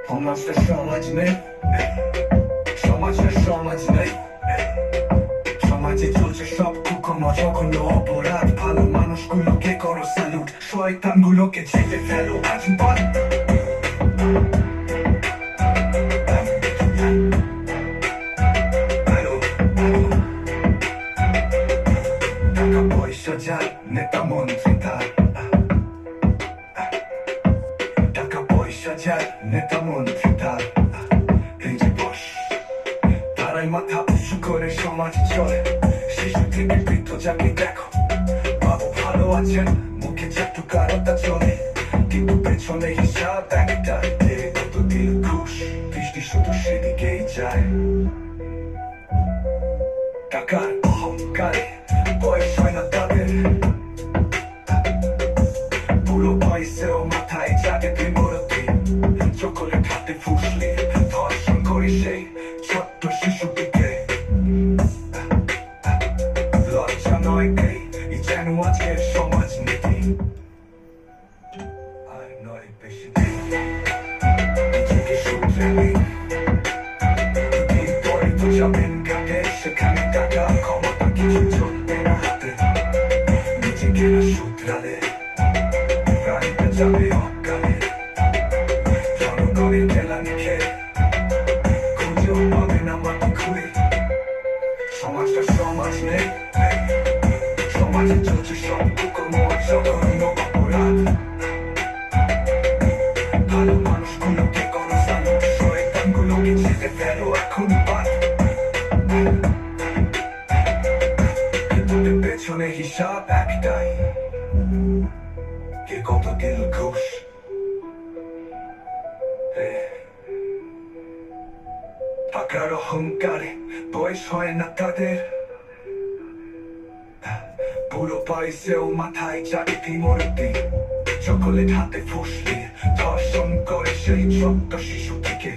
সমাজটা সমাজ নেই, সমাজটা সমাজ নেই। সমাজে চলছে সব কুকর্ম, জঘন্য অপরাধ। ভালো মানুষগুলোকে করো স্যালুট, শয়তানগুলোকে ছেড়ে ফেলো আজ বাদ। টাকা পয়সা যার, নেতা মন্ত্রী তার। টাকা পয়সা যার, নেতা মন্ত্রী তার। এই যে বস, তারাই মাথা উঁচু করে সমাজ চলে। শিশু থেকে বৃদ্ধ যাকে দেখো, বাবু ভালো আছেন, মুখে চাটুকারতা চলে, কিন্তু পেছনে হিসাব একটাই, কত দিল ঘুষ, দৃষ্টি শুধু সেদিকেই যায়। টাকার অহংকারে বয়স হয় না তাদের, পুরো বয়সেও মাথায় জাগে বিমূর্তি। চকোলেট হাতে ফুসলে ধর্ষণ করে সেই ছোট্ট শিশুটিকে। লজ্জা নয় এই যেন আজকের সমাজ নীতি। আর নয় বেশি দিন, নিজেকে শুধরে নিন। দুদিন পরে তো যাবেন ঘাটে, সেখানে টাকা ক্ষমতা কিছু চলবে না হাতে। নিজেকে না শুধরালে প্রাণীটা যাবে অকালে। জনগণের কেলানি খেয়ে খুঁজেও পাবে না মাটি খুঁড়ে। সমাজটা সমাজ নেই, সমাজে চলছে সব কুকর্ম, জঘন্য অপরাধ। ভালো মানুষগুলোকে করো স্যালুট, শয়তানগুলোকে ছেড়ে ফেলো এখন বাদ। কিন্তু পেছনে হিসাব একটাই, কে কত দিল ঘুষ। টাকার অহংকারে বয়স হয় না তাদের, পুরো বয়সেও মাথায় চাকরি মূর্তি। চকোলেট হাতে ফুসলে ধর্ষণ করে সেই ছোট্ট শিশুটিকে।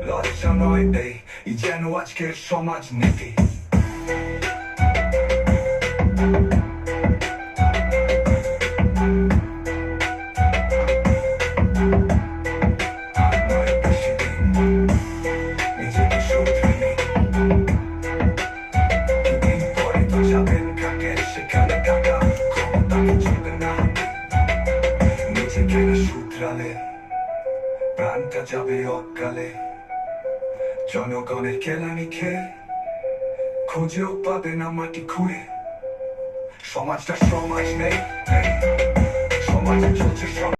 লজ্জা নয় এই যেন আজকের সমাজ নীতি। সেখানে টাকা ক্ষমতাকে চলবে না, নিজেকে না শুধরালে প্রাণটা যাবে অকালে। জনগণের কেলানি খেয়ে খুঁজেও পাবে না মাটি খুঁড়ে। সমাজটা সমাজ নেই, সমাজে চলছে সব